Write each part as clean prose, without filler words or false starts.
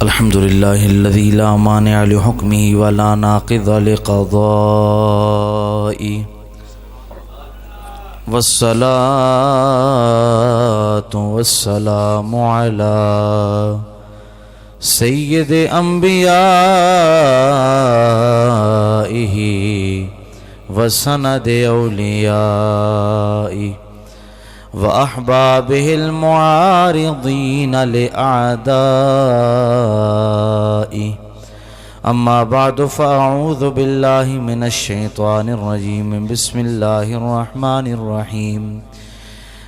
الحمد لله الذي لا مانع لحكمه ولا ناقض لقضائه والصلاة والسلام على سيد أنبيائه وسند أوليائه وأحبابه المعارضين لأعدائه أما بعد فأعوذ بالله من الشيطان الرجيم بسم الله الرحمن الرحيم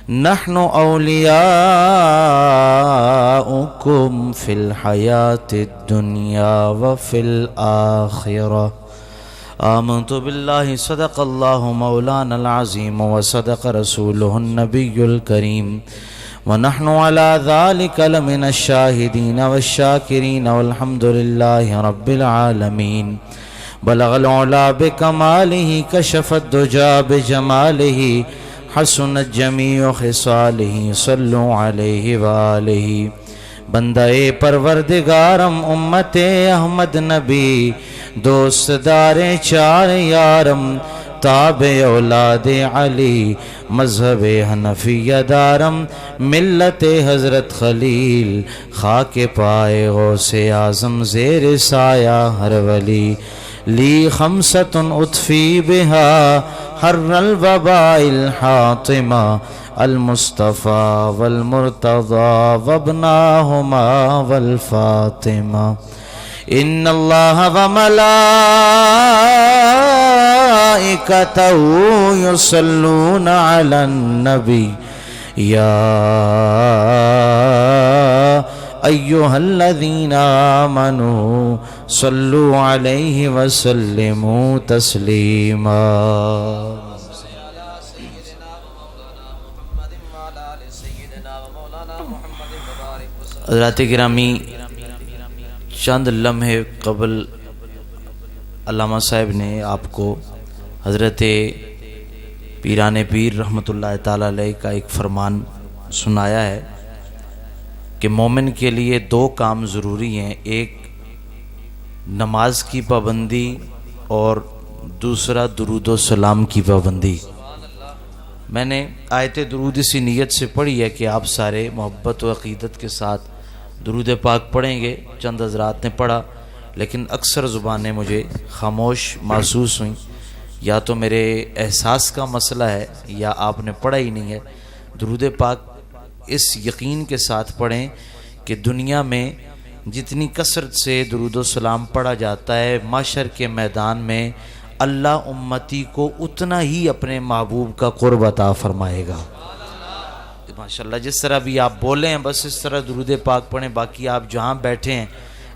نحن أولياؤكم في الحياة الدنيا وفي الآخرة آمنت بالله صدق الله مولانا العظيم وصدق رسوله النبي الكريم ونحن على ذلك لمن الشاهدين والشاكرين والحمد لله رب العالمين بلغ العلا بكماله كشف الدجى بجماله حسنت جميع خصاله صلوا عليه وآله بندہ پروردگارم امت احمد نبی دوست دار چار یارم تابع اولاد علی مذہب حنفیہ دارم ملت حضرت خلیل خاک پائے غوث اعظم زیر سایہ ہر ولی لی خمسۃ اطفی بہا حر الوباء الحاطمہ المصطفى والمرتضى وابناهما والفاطمة إن الله وملائكته يصلون على النبي يا أيها الذين آمنوا صلوا عليه وسلموا تسليما حضرات گرامی، چند لمحے قبل علامہ صاحب نے آپ کو حضرت پیران پیر رحمۃ اللہ تعالیٰ علیہ کا ایک فرمان سنایا ہے کہ مومن کے لیے دو کام ضروری ہیں، ایک نماز کی پابندی اور دوسرا درود و سلام کی پابندی۔ میں نے آیت درود اسی نیت سے پڑھی ہے کہ آپ سارے محبت و عقیدت کے ساتھ درود پاک پڑھیں گے۔ چند حضرات نے پڑھا لیکن اکثر زبانیں مجھے خاموش محسوس ہوئیں، یا تو میرے احساس کا مسئلہ ہے یا آپ نے پڑھا ہی نہیں ہے۔ درود پاک اس یقین کے ساتھ پڑھیں کہ دنیا میں جتنی کثرت سے درود و سلام پڑھا جاتا ہے، محشر کے میدان میں اللہ امتی کو اتنا ہی اپنے محبوب کا قرب عطا فرمائے گا۔ ماشاءاللہ جس طرح بھی آپ بولیں ہیں بس اس طرح درود پاک پڑھیں، باقی آپ جہاں بیٹھے ہیں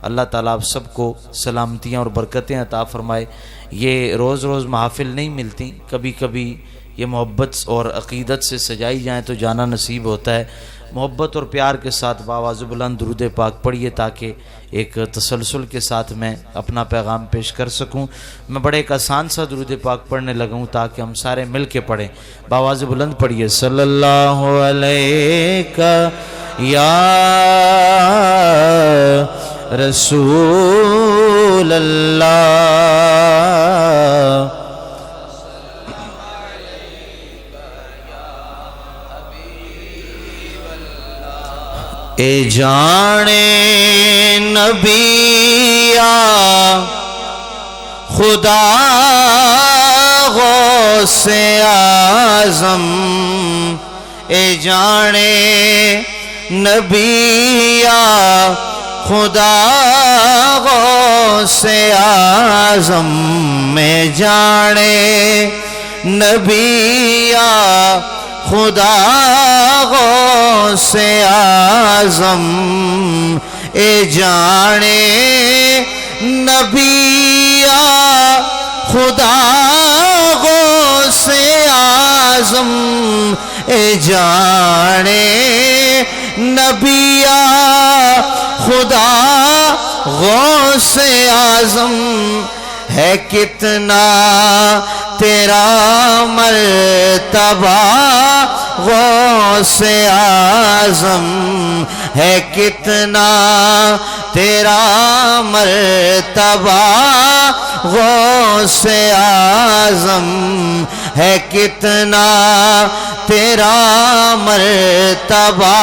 اللہ تعالیٰ آپ سب کو سلامتیاں اور برکتیں عطا فرمائے۔ یہ روز روز محافل نہیں ملتی، کبھی کبھی یہ محبت اور عقیدت سے سجائی جائیں تو جانا نصیب ہوتا ہے۔ محبت اور پیار کے ساتھ بآواز بلند درود پاک پڑھیے تاکہ ایک تسلسل کے ساتھ میں اپنا پیغام پیش کر سکوں۔ میں بڑے ایک آسان سا درود پاک پڑھنے لگا ہوں تاکہ ہم سارے مل کے پڑھیں۔ بآواز بلند پڑھیے، صلی اللہ علیہ یا رسول اللہ اے جانے نبیا خدا غوث اعظم اے جانے نبیا خدا غوث اعظم میں جانے نبیا خدا غوث اعظم اے جانے نبیا خدا غوث اعظم اے جانے نبیا خدا غوث اعظم ہے کتنا تیرا مرتبہ غوث اعظم ہے کتنا تیرا مرتبہ غوث اعظم ہے کتنا تیرا مرتبہ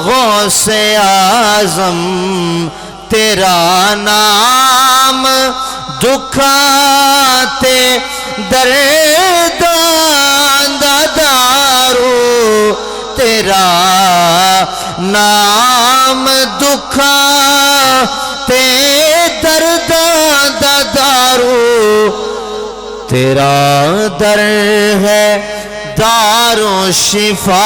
غوث اعظم تیرا نام دکھاتے درداں دا دارو تیرا نام دکھاتے درداں دا دارو تیرا در ہے دارو شفا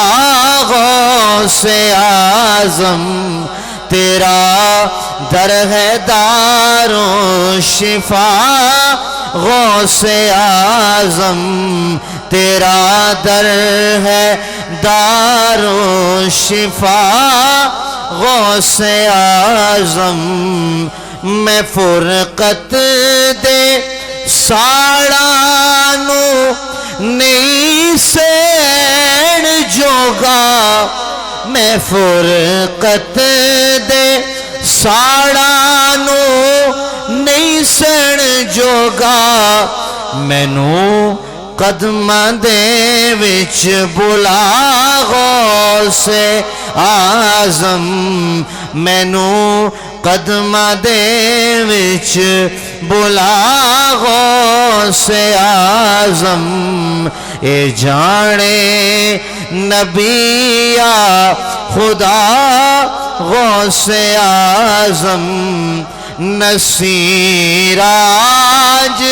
غوث اعظم تیرا در ہے دارو شفا غوث اعظم تیرا در ہے دارو شفا غوث اعظم میں فرقت دے ساڑانو نہیں سین جوگا میں فرقت دے ساڑانو نہیں سن جوگا مینو قدماں دے وچ بلا غوث اعظم مینو قدماں دے وچ بلا غوث اعظم اے جانے نبی یا خدا غوث اعظم نصیر آج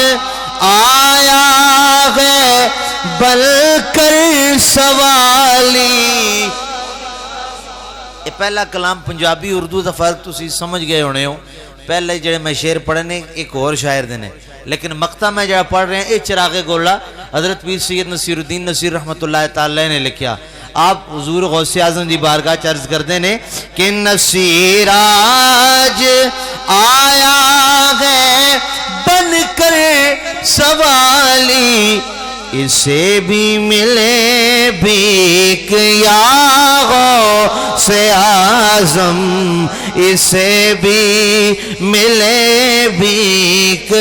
آیا ہے بل کر سوالی یہ پہلا کلام پنجابی اردو دا فرق تسی سمجھ گئے ہونے ہو پہلے جڑے میں شعر پڑھنے ایک اور شاعر دینے لیکن مقطع میں جڑا پڑھ رہے ہیں ایک چراغ گولا حضرت پیر سید نصیر الدین نصیر رحمت اللہ تعالی نے لکھیا آپ حضور غوث اعظم دی بارگاہ چرز کر دینے کہ نصیر آج آیا ہے بن کر سوالی اسے بھی ملے بھیک یا غوث اعظم اسے بھی ملے بھیک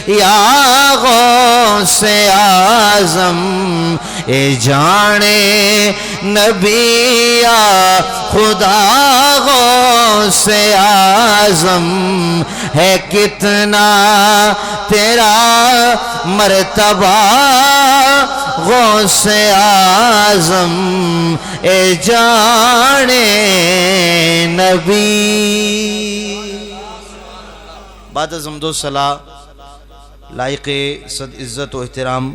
یا غوث اعظم اے جانے نبی یا خدا غوث اعظم ہے کتنا تیرا مرتبہ غوث اعظم اے جانے نبی بعد از حمد و ثنا لائق صد عزت و احترام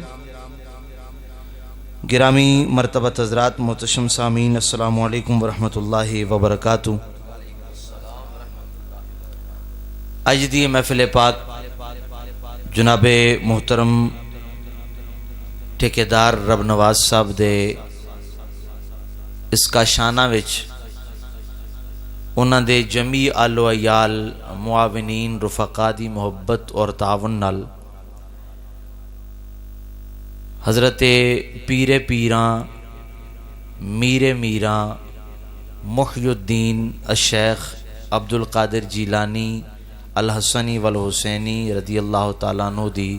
گرامی مرتبہ حضرات محتشم سامعین السلام علیکم ورحمۃ اللہ وبرکاتہ اج دی محفل پاک جناب محترم ٹھیکیدار رب نواز صاحب دے اس کا شانہ وچ انہاں دے جمیع آل و عیال معاونین رفقا دی محبت اور تعاون نال حضرت پیر پیراں میر میراں محی الدین الشیخ عبد القادر جیلانی الحسنی والحسینی رضی اللہ تعالیٰ عنہ دی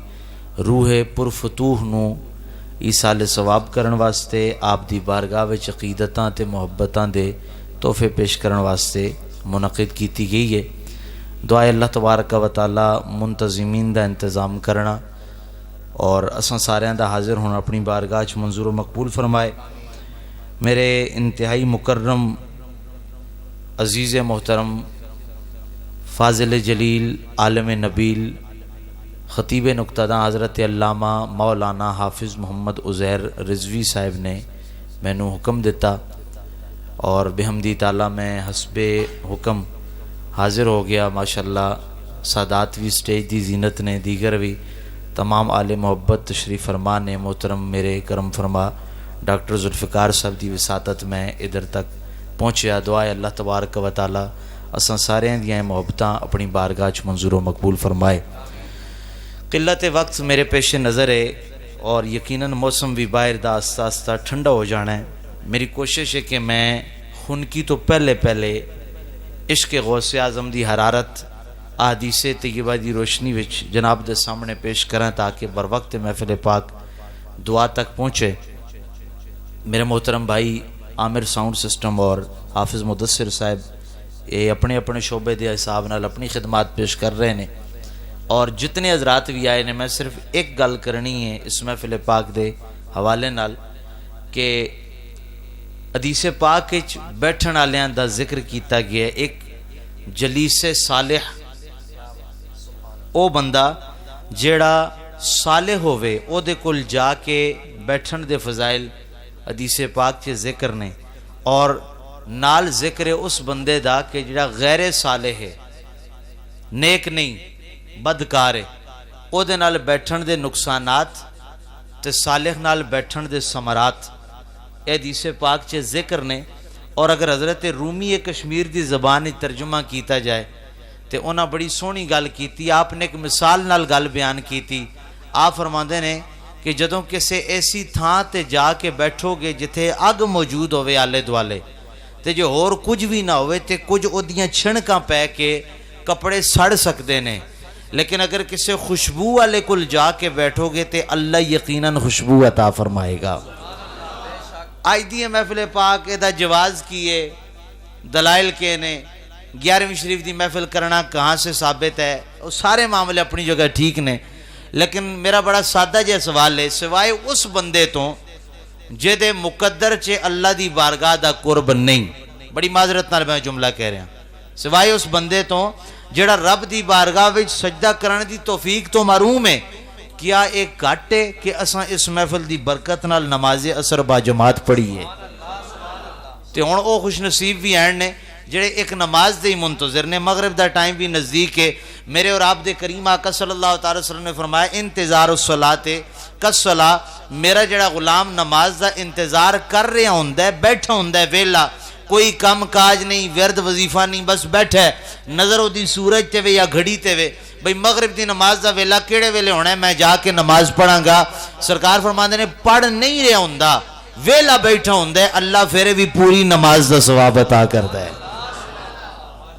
روح پرفتوح نو ایصال ثواب کرن واسطے آپ دی بارگاہ وچ عقیدتاں تے محبتاں دے تحفے پیش کرن واسطے منعقد کیتی گئی ہے دعائے اللہ تبارک و تعالی منتظمین دا انتظام کرنا اور اساں ساریاں دا حاضر ہونا اپنی بارگاہ وچ منظور و مقبول فرمائے میرے انتہائی مکرم عزیز محترم فاضل جلیل عالم نبیل خطیب نقطہ حضرت علامہ مولانا حافظ محمد عزیر رضوی صاحب نے مینو حکم دیتا اور بحمدی تعالیٰ میں حسب حکم حاضر ہو گیا ماشاءاللہ سادات بھی سٹیج دی زینت نے دیگر بھی تمام آل محبت تشریف فرما نے محترم میرے کرم فرما ڈاکٹر ذوالفقار صاحب دی وساطت میں ادھر تک پہنچیا دعائے اللہ تبارک و تعالی اساں سارے دیاں محبتاں اپنی بارگاہ چ منظور و مقبول فرمائے قلت وقت میرے پیش نظر ہے اور یقیناً موسم بھی باہر دا آہستہ آہستہ ٹھنڈا ہو جانا ہے میری کوشش ہے کہ میں خنکی تو پہلے پہلے عشق غوث اعظم دی حرارت احادیث طیبہ دی روشنی وچ جناب دے سامنے پیش کریں تاکہ بر وقت محفل پاک دعا تک پہنچے۔ میرے محترم بھائی عامر ساؤنڈ سسٹم اور حافظ مدثر صاحب یہ اپنے اپنے شعبے دے حساب نال اپنی خدمات پیش کر رہے ہیں، اور جتنے حضرات بھی آئے نے میں صرف ایک گل کرنی ہے اس محفل پاک دے حوالے نال کہ حدیث پاک وچ بیٹھن والیاں دا ذکر کیتا گیا ہے۔ ایک جلیس صالح او بندہ جیڑا صالح ہوئے او دے کل جا کے بیٹھن دے فضائل حدیث پاک چے ذکر نے، اور نال ذکر اس بندے دا کہ جڑا غیر صالح ہے، نیک نہیں، بدکار ہے، او دے نال بیٹھن دے نقصانات تے صالح نال بیٹھن دے ثمرات اے حدیث پاک چے ذکر نے۔ اور اگر حضرت رومی کشمیر دی زبان ترجمہ کیتا جائے تے انہاں بڑی سونی گل کیتی، آپ نے ایک مثال نال گل بیان کیتی۔ آپ فرماندے نے کہ جدوں کسے ایسی تھاں تے جا کے بیٹھو گے جتھے اگ موجود ہوئے آلے دوالے تے جو اور کچھ بھی نہ ہوئے تے کچھ اودیاں چھنکاں پہ کے کپڑے سڑ سکتے نے، لیکن اگر کسے خوشبو والے کل جا کے بیٹھو گے تے اللہ یقیناً خوشبو عطا فرمائے گا۔ آج دی محفل پاک دا جواز کیے دلائل کے نے، 11ویں شریف دی محفل کرنا کہاں سے ثابت ہے، وہ سارے معاملے اپنی جگہ ٹھیک نے، لیکن میرا بڑا سادہ جہ سوال ہے، سوائے اس بندے تو جدے مقدر چے اللہ دی بارگاہ دا قرب نہیں، بڑی معذرت نال میں جملہ کہہ رہا ہوں، سوائے اس بندے تو جڑا رب دی بارگاہ وچ سجدہ کرنے دی توفیق تو محروم ہے، کیا ایک گھٹ ہے کہ اساں اس محفل دی برکت نال نماز اثر با جماعت پڑھی ہے؟ تے ہن او خوش نصیب بھی ہیں نے جڑے ایک نماز دے منتظر نے، مغرب دا ٹائم بھی نزدیک ہے۔ میرے اور آپ دے کریم آقا صلی اللہ تعالی وسلم نے فرمایا انتظار الصلاۃ کالصلاۃ، میرا جڑا غلام نماز دا انتظار کر رہا ہوندا ہے، بیٹھا ہوندا ہے ویلا، کوئی کام کاج نہیں، ورد وظیفہ نہیں، بس بیٹھا ہے، نظر دی سورج تے وے یا گھڑی تے وے، بھئی مغرب دی نماز دا ویلا کیڑے ویلے ہونا ہے، میں جا کے نماز پڑھاں گا۔ سرکار فرماندے نے پڑھ نہیں رہا ہوندا، ویلا بیٹھا ہوندا ہے، اللہ پھر بھی پوری نماز دا ثواب عطا کردا ہے۔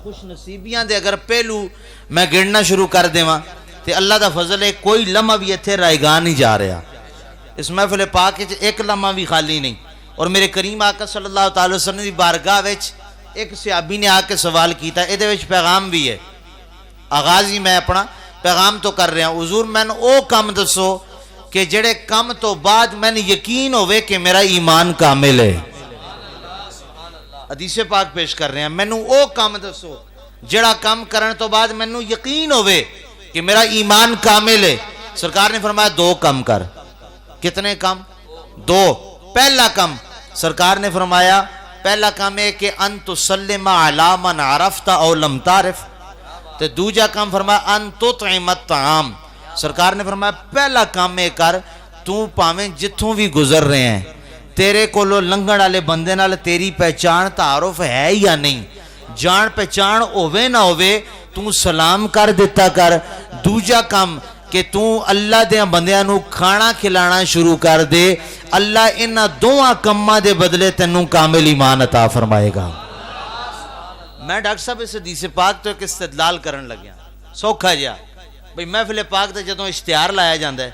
خوش نصیبیاں دے اگر پہلو میں گننا شروع کر دیواں تے اللہ دا فضل ہے، کوئی لمحہ بھی ایتھے رائگاں نہیں جا رہا، اس محفل پاک وچ ایک لمحہ بھی خالی نہیں۔ اور میرے کریم آقا صلی اللہ تعالی وسلم دی بارگاہ وچ ایک صحابی نے آ کے سوال کیتا، اے دے وچ پیغام بھی ہے، آغاز ہی میں اپنا پیغام تو کر رہا ہوں، حضور میں نے او کام دسو کہ جڑے کام تو بعد میں نے یقین ہوئے کہ میرا ایمان کامل ہے۔ حدیث پاک پیش کر رہے ہیں، میں نے او کام دسو جڑا کام کرن تو بعد میں نے یقین ہوئے کہ میرا ایمان کامل ہے۔ سرکار نے فرمایا دو کام کر۔ کتنے کام؟ دو۔ پہلا کام سرکار نے فرمایا پہلا کام ہے کہ ان تسلم علی من عرفت او لم تعرف، تے دوجا کام فرمایا ان تطعم الطعام۔ سرکار نے فرمایا پہلا کام ہے کر، تو پاویں جتھوں بھی گزر رہے ہیں تیرے کولو لنگھن والے بندے نال تیری پہچان تعارف ہے یا نہیں، جان پہچان ہووے نہ ہووے تو سلام کر دیتا کر۔ دوجا کام کہ تو اللہ دے بندیاں نو کھانا کھلانا شروع کر دے، اللہ انہاں دوواں کماں دے بدلے تینوں کامل ایمان عطا فرمائے گا۔ میں ڈاکٹر صاحب اس حدیث پاک تو ایک استدلال کرن لگیا سوکھا جا، بھئی محفل پاک تے جدوں اشتہار لایا جاندا ہے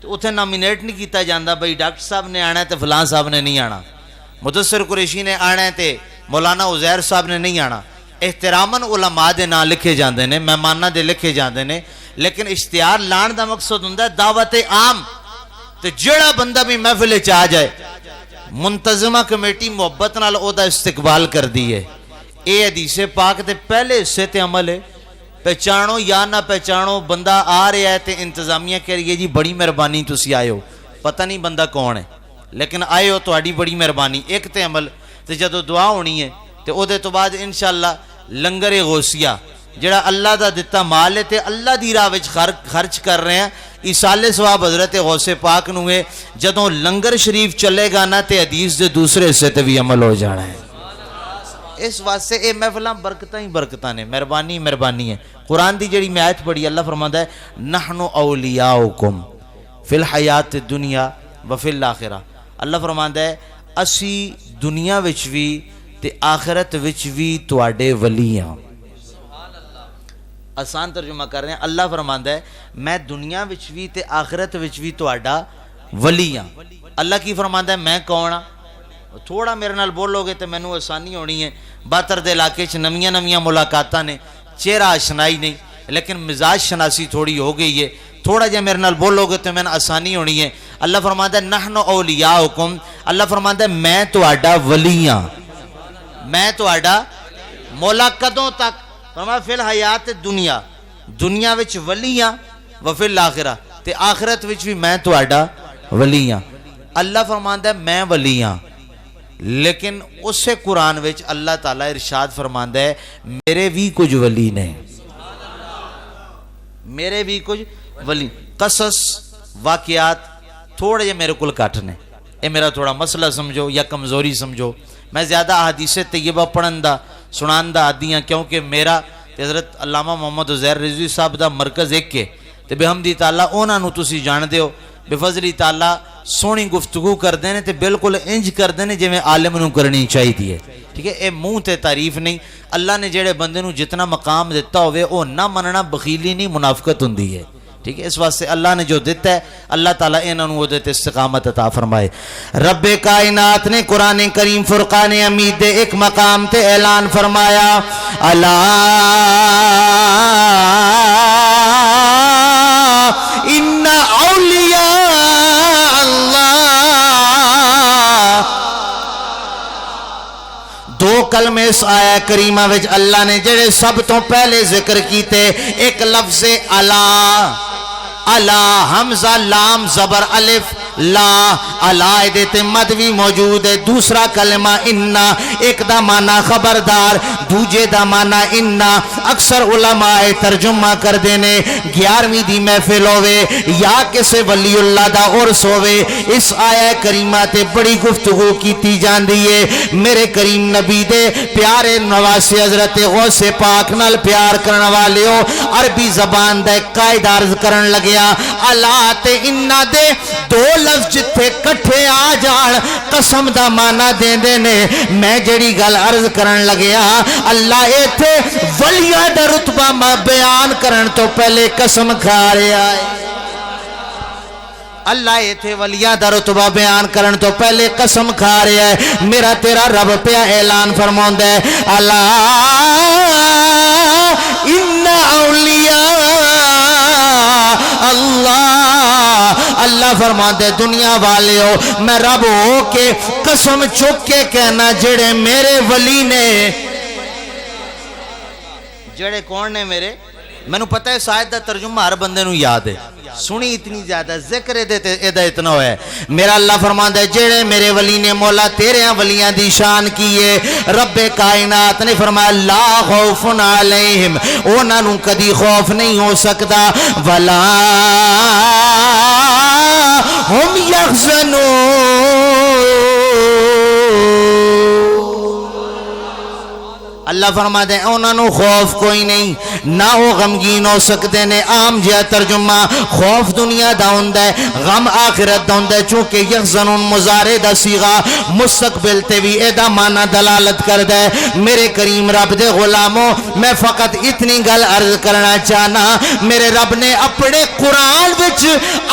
تو اتنے نامینیٹ نہیں کیتا جاندا بھئی ڈاکٹر صاحب نے آنا ہے تے فلاں صاحب نے نہیں آنا، مدثر قریشی نے آنا ہے تے مولانا عزیر صاحب نے نہیں آنا۔ احتراماً علماء دے نام لکھے جاندے نے، مہماناں دے لکھے جاندے نے، لیکن اشتہار لان دا مقصد ہوندا ہے دعوت عام، تے جڑا بندہ بھی محفل چ آ جائے منتظمہ کمیٹی محبت نال او دا استقبال کر دی ہے۔ اے حدیث پاک تے پہلے حصے تے عمل ہے، پہچانو یا نہ پہچانو بندہ آ رہا ہے تے انتظامیہ کہہ رہی ہے جی بڑی مہربانی تسی آئے ہو، پتہ نہیں بندہ کون ہے لیکن آئے ہو تہاڈی بڑی مہربانی، ایک تے عمل۔ تے جدو دعا ہونی ہے تے او دے تو بعد انشاءاللہ لنگر غوثیہ جڑا اللہ دا دتا مال ہے تے اللہ دی راہ وچ خرچ کر رہے ہیں، ایصال ثواب حضرت غوث پاک نو ہے، جدوں لنگر شریف چلے گا نا تے حدیث دے دوسرے حصے تے بھی عمل ہو جانا ہے۔ اس واسطے اے محفلاں برکتاں ہی برکتاں نے، مہربانی مہربانی ہے۔ قرآن دی جڑی میں آیت پڑھی اللہ فرماتا ہے نحن اولیاؤکم فی الحیات الدنیا وفی الاخرہ، اللہ فرماتا ہے اسی دنیا وچ بھی تے آخرت وچ وی تواڈے ولی ہاں۔ آسان ترجمہ کر رہے ہیں، اللہ فرماندا ہے میں دنیا وچ وی تے آخرت وچ وی تواڈا ولی ہاں۔ اللہ کی فرماندا ہے میں کون ہاں؟ تھوڑا میرے نال بولو گے تے مینوں آسانی ہونی ہے۔ باتر دے علاقے چ نویاں نویاں ملاقاتاں نے، چہرہ آشنائی نہیں، لیکن مزاج شناسی تھوڑی ہو گئی ہے۔ تھوڑا جا میرے نال بولو گے تو میں آسانی ہونی ہے۔ اللہ فرماندا ہے نحن اولیاؤکم، اللہ فرماندا ہے میں تواڈا ولی ہاں، میں تواڈا مولا کدوں تک؟ فرمایا فی الحیات دنیا، دنیا وچ ولی ہاں، وفی الاخرہ تے آخرت وچ بھی میں تواڈا ولی ہاں۔ اللہ فرماندا ہے میں ولی ہاں، لیکن اسے قرآن وچ اللہ تعالیٰ ارشاد فرماندا ہے میرے بھی کچھ ولی نے، میرے بھی کچھ ولی۔ قصص واقعات تھوڑے جے میرے کل کٹ نے، اے میرا تھوڑا مسئلہ سمجھو یا کمزوری سمجھو۔ میں زیادہ احادیث طیبہ پڑھن دا سنان دا عادی ہاں، کیونکہ میرا حضرت علامہ محمد عزیر رضوی صاحب دا مرکز ایک ہے تے بحمدی تعالیٰ اونا نو تسی جان دیو، بفضلی تعالیٰ سونی گفتگو کر دینے تے بالکل انج کر دینے جے میں عالم نو کرنی چاہی دیئے، ٹھیک ہے؟ اے منہ تے تعریف نہیں۔ اللہ نے جڑے بندے نو جتنا مقام دیتا ہوئے او نہ مننا بخیلی نہیں، منافقت ہوندی ہے، ٹھیک ہے؟ اس واسطے اللہ نے جو دیتا ہے اللہ تعالیٰ انہوں نے وہ دیتے استقامت عطا فرمائے۔ رب کائنات نے قرآن کریم فرقان حمید دے ایک مقام تے اعلان فرمایا الا ان اولیاء اللہ، دو کلمے اس آیہ کریمہ وچ اللہ نے جڑے سب تو پہلے ذکر کیتے، ایک لفظ الا، الا حمزہ لام زبر الف لا، الا دیتے مد بھی موجود ہے۔ دوسرا کلمہ انا، ایک دا معنی خبردار، دوجے دا معنی انا۔ اکثر علماء ترجمہ کر دینے 11ویں دی محفل ہوئے یا کسے ولی اللہ دا عرس ہوئے، اس آیہ کریمہ تے بڑی گفتگو کیتی جان دیئے۔ میرے کریم نبی دے پیارے نواسی حضرت غوث پاک نال پیار کرن والے ہو، عربی زبان دا قائد عرض کرن لگیا الا تے انا دے دو لفظ جتھے کٹھے آ جان قسم دا معنی دے دینے۔ میں جڑی گل عرض کرن لگیا اللہ ایتھے ولیاں دا رتبہ بیان کرن تو پہلے قسم کھا رہا ہے، اللہ ایتھے ولیاں دا رتبہ بیان کرن تو پہلے قسم کھا رہا ہے۔ میرا تیرا رب پیا اعلان فرماوندا ہے الا ان اولیاء اللہ، اللہ فرماتے دنیا والے ہو میں رب ہو کے قسم چک کے کہنا جڑے میرے ولی نے، جڑے کون نے میرے، میں نو پتہ ہے شاید دا ترجمہ ہر بندے نو یاد ہے، سنی اتنی زیادہ ذکر ایدہ اتنا ہویا ہے۔ میرا اللہ فرماتا ہے جڑے میرے ولی نے مولا تیرے ہاں ولیاں دی شان کیے، رب کائنات نے فرمایا لا خوف علیہم، انہاں نو کدی خوف نہیں ہو سکتا، ولا ہم یحزنون، اللہ فرماتے ہیں انہوں نے خوف کوئی نہیں، نہ وہ غمگین ہو سکتے نے۔ عام جہاں ترجمہ خوف دنیا دا ہوندہ ہے، غم آخرت دا ہوندہ ہے، چونکہ یحزنون مضارع دا صیغہ مستقبل تے بھی ایدہ معنی دلالت کردہ ہے۔ میرے کریم رب دے غلاموں میں فقط اتنی گل عرض کرنا چاہنا، میرے رب نے اپنے قرآن وچ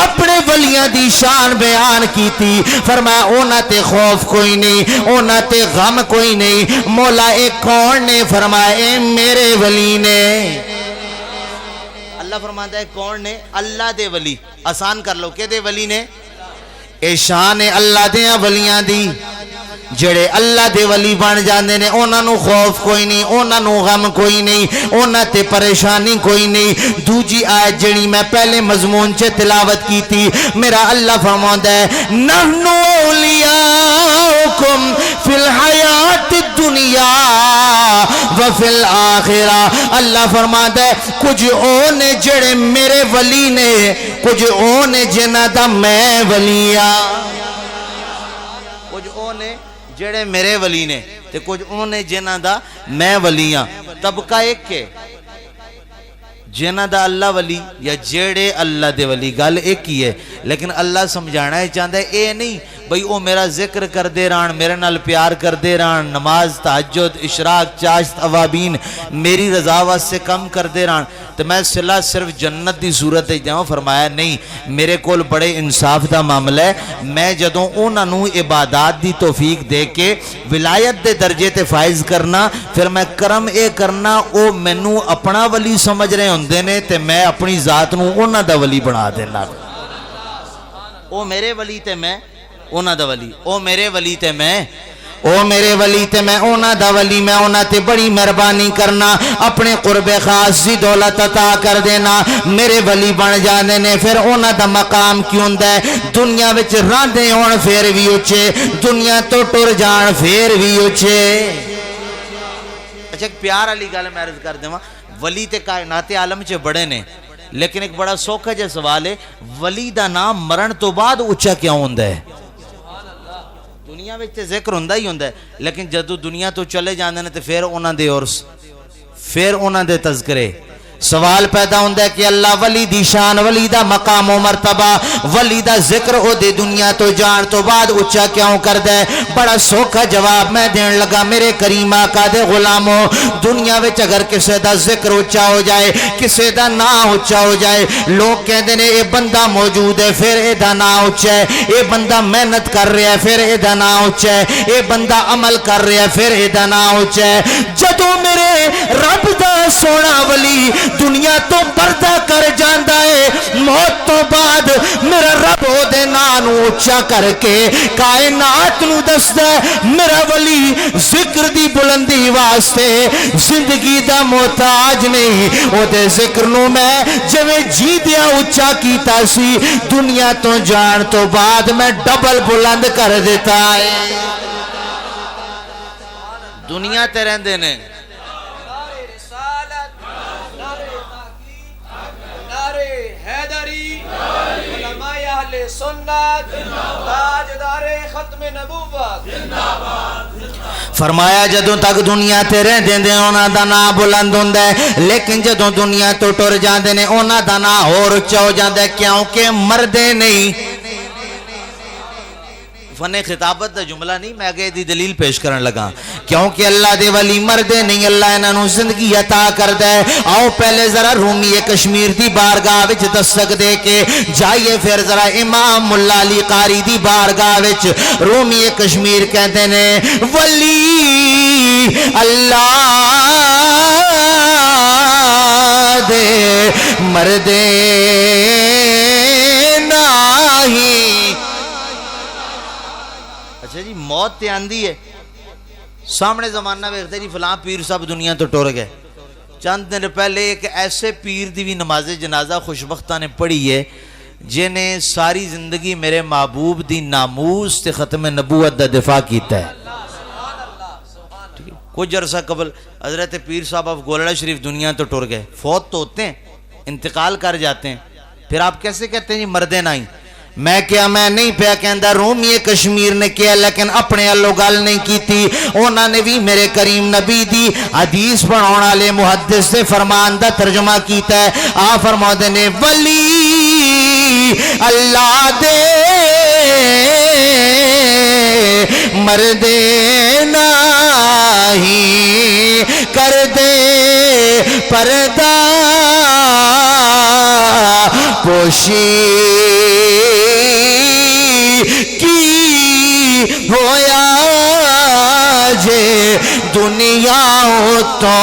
اپنے ولیاں دی شان بیان کی تھی، فرمایا اونا تے خوف کوئی نہیں، اونا تے غم کوئی نہیں، مولا ایک کون نے فرمائے میرے ولی نے۔ اللہ فرماتا ہے کون نے؟ اللہ دے ولی، آسان کر لو کہ دے ولی نے، اے شان اللہ دے ولیاں دی، جڑے اللہ دے ولی بن جاندے نے انہاں نو خوف کوئی نہیں، انہاں نو غم کوئی نہیں، انہاں تے پریشانی کوئی نہیں۔ دوجی آیت جڑی میں پہلے مضمون چ تلاوت کی تھی، میرا اللہ فرماتا ہے نحن اولیاؤکم فی الحیات الدنیا وفی الآخرہ، اللہ فرماتا ہے کچھ او نے جڑے میرے ولی نے، کچھ او نے جنہ دا میں ولیاں، کچھ او نے جڑے میرے ولی نے تے کچھ اونے جنہ دا میں ولیاں۔ طبقہ ایک کے جنہ دا اللہ ولی یا جڑے اللہ دے ولی، گل ایک ہی ہے، لیکن اللہ سمجھانا ہے چاہتا ہے اے نہیں بھئی او میرا ذکر کر دے رہن، میرے نال پیار کر دے رہن، نماز تہجد اشراق چاشت اوابین میری رضا واسطے کم کر دے رہن، تو میں صلح صرف جنت دی صورت جاؤں. فرمایا نہیں، میرے کول بڑے انصاف دا معاملہ ہے. میں جدوں انہاں نوں عبادات دی توفیق دے کے ولایت دے درجے تے فائز کرنا، پھر میں کرم اے کرنا او مینوں اپنا ولی سمجھ رہے ہوندے نے تے میں اپنی ذات نوں انہاں دا ولی بنا دینا. او میرے ولی تے میں انہاں دا ولی، او میرے ولی تے میں اونا دا ولی، میں اونا تے بڑی مہربانی کرنا، اپنے قرب خاص دی دولت عطا کر دینا، میرے ولی بن جانے نے. پھر اونا دا مقام کیوں دا ہے؟ دنیا وچ راندے ہون پھر بھی اچھے، دنیا تو ٹر جان پھر بھی اچھے. اچھا ایک پیار علی گل میں عرض کر دوں، ولی تے کائنات عالم چے بڑے نے، لیکن ایک بڑا سوکھا جا سوال ہے، ولی دا نام مرن تو بعد اچھا کیوں ہوندہ ہے؟ دنیا میں ذکر ہوندہ ہی ہوندہ ہے، لیکن جدو دنیا تو چلے جاندے نے تو پھر انہاں دے عرص، پھر انہاں دے تذکرے. سوال پیدا ہوندہ ہے کہ اللہ ولی دی شان، ولی دا مقام و مرتبہ، ولی دا ذکر او دے دنیا تو جان تو بعد اچھا کیوں کر دے؟ بڑا سوکھا جواب میں دین لگا میرے کریم آقا دے غلاموں. دنیا وچ اگر کسے دا ذکر اچھا ہو جائے، کسے دا نا اچھا ہو جائے، لوگ کہندے نے اے بندہ موجود ہے پھر اے دا نا اچھا ہے، اے بندہ محنت کر رہا ہے پھر اے دا نا اچھا ہے، اے بندہ عمل کر رہا ہے پھر اے دا نا اچھا ہے. جدوں میرے رب دا سونا ولی دنیا تو پردہ کر جاندہ ہے، موت تو بعد میرا رب او دے نانو اچھا کر کے کائنات نو دستا ہے میرا ولی ذکر دی بلندی واسطے زندگی دا محتاج نہیں. او دے ذکر نو میں جویں جی دیا اچھا کیتا سی، دنیا تو جان تو بعد میں ڈبل بلند کر دیتا ہے. دنیا تے رہندے نے فرمایا جدوں تک دنیا تے رہ دیندے انہاں دا نا بلند ہوندا ہے، لیکن جدوں دنیا تو ٹر جاندے نے انہاں دا نا ہور اچا ہو جاندا ہے، کیونکہ مردے نہیں. فن خطابت دا جملہ نہیں، میں آگے دی دلیل پیش کرن لگا. کیونکہ اللہ دے ولی مردے نہیں، اللہ انہاں نوں زندگی عطا کردا ہے. آؤ پہلے ذرا رومی کشمیر دی بارگاہ وچ دستک دے کے جائیے، پھر ذرا امام ملا علی قاری دی بارگاہ وچ. رومی کشمیر کہتے نے ولی اللہ دے مردے نہیں. اچھا جی، موت تے آندی ہے، سامنے زمانہ ویکھتے جی فلاں پیر صاحب دنیا تو ٹر گئے. چند دن پہلے ایک ایسے پیر دی بھی نماز جنازہ خوشبختہ نے پڑھی ہے جنہیں ساری زندگی میرے محبوب دی ناموس تے ختم نبوت دا دفاع کیتا ہے. کچھ عرصہ قبل حضرت پیر صاحب آف گولڑا شریف دنیا تو ٹر گئے. فوت تو ہوتے ہیں، انتقال کر جاتے ہیں، پھر آپ کیسے کہتے ہیں جی مردے نہ ہی؟ میں کیا میں نہیں پیا کہندا، رومی کشمیر نے کیا لیکن اپنے اللہ گل نہیں کیتی. انہاں نے بھی میرے کریم نبی دی حدیث پڑھاون والے محدث سے فرمان دا ترجمہ کیتا ہے. آ فرماتے نے ولی اللہ دے مردے نہیں کر دے پردہ پوشی کی ہویا جے دنیا تو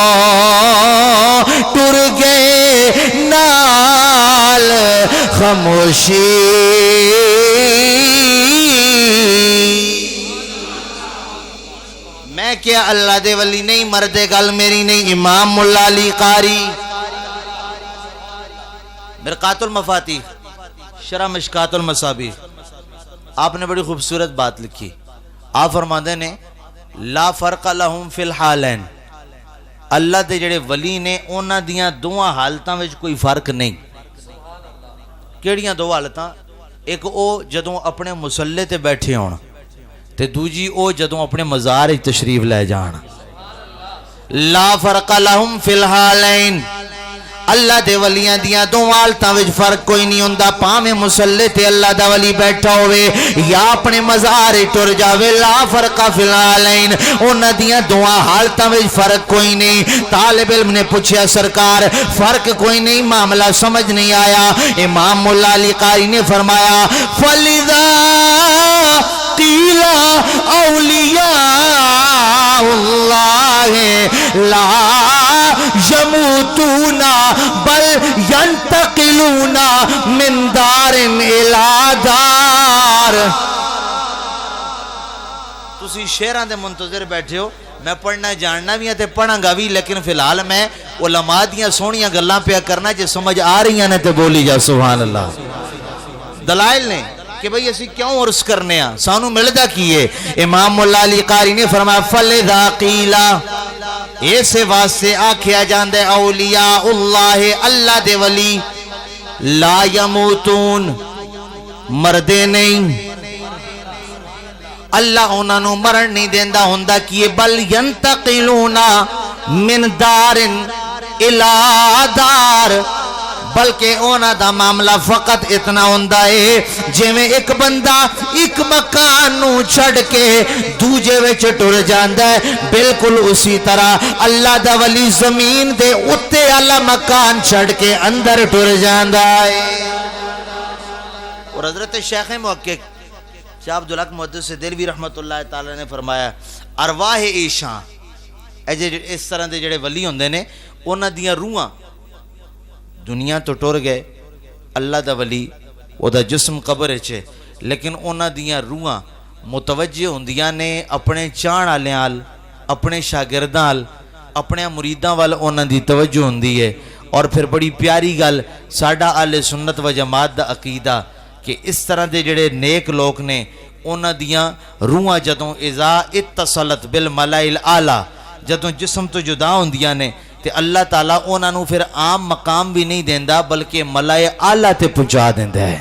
ٹر گئے نال خاموشی. میں کیا اللہ دے ولی نہیں مردے، گل میری نہیں. امام ملا علی قاری مرقات المفاتیح شرح مشکات المصابیح، آپ نے بڑی خوبصورت بات لکھی. آپ فرماتے نے لا فرق لہم فی الحالین، اللہ دے جڑے ولی نے انہاں دیاں دوہاں حالتاں وچ کوئی فرق نہیں. کیڑیاں دو حالتاں؟ ایک او جدوں اپنے مصلی تے بیٹھے ہون، تے دوجی او جدوں اپنے مزار تشریف لے جان. لا فرق لہم فی الحالین، اللہ دے ولیاں دیاں دو حالتاں وچ فرق کوئی نہیں ہوندا پاویں مصلی تے اللہ دا ولی بیٹھا ہوئے یا اپنے مزار ٹر جاوے لا فرق فی العالمین انہاں دیاں دواں حالتاں وچ فرق کوئی نہیں طالب علم نے پوچھا سرکار فرق کوئی نہیں معاملہ سمجھ نہیں آیا امام مولا علی قاری نے فرمایا فَلِذَا قِيلَ أَوْلِيَاءُ اللَّهِ لَا يَمُوتُونَ بل ينتقلون من دار الى دار تسی شیران دے منتظر بیٹھے ہو میں پڑھنا جاننا بھی ہے تے پڑھاں گا بھی لیکن فی الحال میں علماء دیاں سونیاں گلاں پہ کرنا جے سمجھ آ رہی ہیں تے بولی جا سبحان اللہ دلائل نے کہ بھئی اسی کیوں عرص کرنے ہیں سانو ملدہ کیے امام مولا علی قاری نے فرمایا فَلِذَا قِيلَ ایسے واسطے آکھیا جاندے اولیاء اللہ اللہ دے ولی لا یموتون مردے نہیں اللہ انہاں نو مرن نہیں دیندہ ہوندہ کیے بل ینتقلون من دار الى دار بلکہ اونا دا معاملہ فقط اتنا ہوندہ ہے جے میں ایک بندہ ایک مکان نو چھڑ کے دوجے وچ ٹر جاندہ ہے بالکل اسی طرح اللہ دا ولی زمین دے اتے اللہ مکان چھڑ کے اندر ٹر جاندہ ہے اور حضرت شیخ محقق شاہ عبدالحق محدث دہلوی رحمت اللہ تعالی نے فرمایا ارواح ایشاں اس طرح دے جڑے ولی ہوندے نے انہاں دیاں روحاں دنیا تو ٹر گئے اللہ دا ولی او دا جسم قبر ہے لیکن انہاں دیاں روحاں متوجہ ہوندیاں نے اپنے چاہن والےال اپنے شاگرداں اپنے مریداں وال انہاں دی توجہ ہوندی ہے اور پھر بڑی پیاری گل ساڈا اہل سنت و جماعت دا عقیدہ کہ اس طرح دے جڑے نیک لوگ نے انہاں دیاں روحاں جدوں اذا اتصلت بالملائ الاعلی جدوں جسم تو جدا ہوندیاں نے تے اللہ تعالیٰ انہاں نو پھر عام مقام بھی نہیں دیندہ بلکہ ملائے اعلیٰ تے پہنچا دیندہ ہے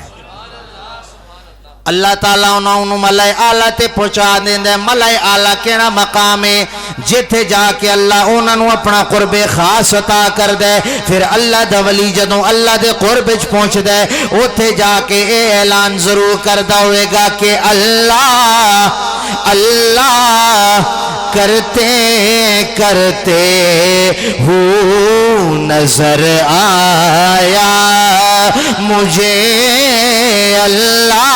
اللہ تعالیٰ انہاں نو ملائے اعلیٰ تے پہنچا دیندہ ہے ملائے اعلیٰ کینا مقام ہے جتے جا کے اللہ انہاں نو اپنا قرب خاص عطا کر دے پھر اللہ دا ولی جدوں اللہ دے قرب وچ پہنچ دے اوتھے جا کے اے اعلان ضرور کردہ ہوئے گا کہ اللہ اللہ کرتے کرتے ہوں نظر آیا مجھے اللہ